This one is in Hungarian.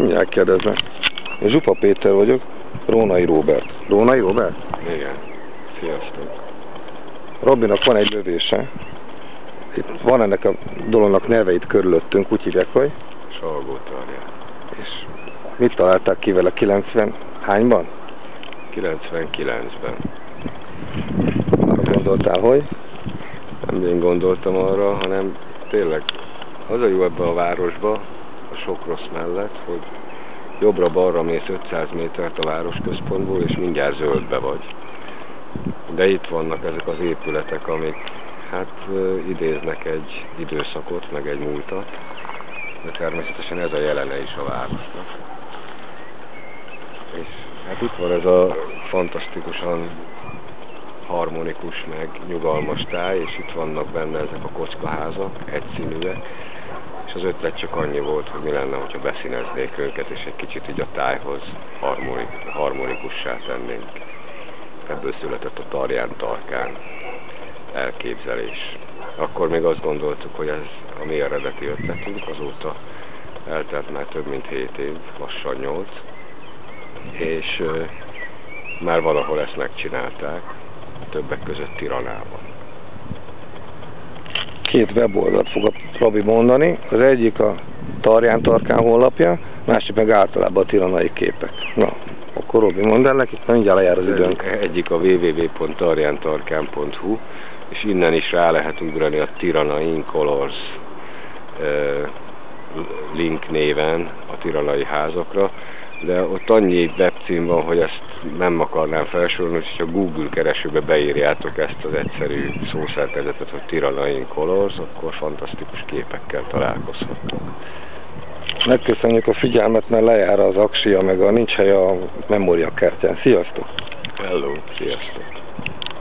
Mindjárt kérdeznek. Én Zsupa Péter vagyok, Rónai Róbert. Rónai Róbert? Igen. Sziasztok. Robinak van egy lövése. Itt van ennek a dolognak neve itt körülöttünk, úgy hívják, hogy? Salgótarja. És mit találták ki vele 90 hányban? 99-ben. Arra gondoltál, hogy? Nem én gondoltam arra, hanem tényleg az a jó ebben a városba, a sok rossz mellett, hogy jobbra-balra mész 500 métert a városközpontból, és mindjárt zöldbe vagy. De itt vannak ezek az épületek, amik hát idéznek egy időszakot, meg egy múltat, de természetesen ez a jelene is a városnak. És hát itt van ez a fantasztikusan harmonikus, meg nyugalmas táj, és itt vannak benne ezek a kockaházak, egyszínűek, és az ötlet csak annyi volt, hogy mi lenne, hogyha beszíneznék őket, és egy kicsit így a tájhoz harmonikussá tennénk. Ebből született a Tarján Tarkán elképzelés. Akkor még azt gondoltuk, hogy ez a mi eredeti ötletünk, azóta eltelt már több mint 7 év, lassan 8, és már valahol ezt megcsinálták, többek között Tiranában. 2 weboldalt fog a Robi mondani, az egyik a Tarján Tarkán honlapja, másik meg általában a tiranai képek. Na, akkor Robi, mondd el nekik, mert mindjárt lejár az időnk. Egyik a www.tarjantarkán.hu, és innen is rá lehet ugrani a Tirana in Colors link néven a tiranai házakra, de ott annyi webcím van, hogy ezt nem akarnám felsorolni, hogy ha Google keresőbe beírjátok ezt az egyszerű szószerkezetet, hogy Tirana in Colors, akkor fantasztikus képekkel találkozhatunk. Megköszönjük a figyelmet, mert lejár az aksia, meg nincs hely a memória kártyán. Sziasztok! Hello, sziasztok!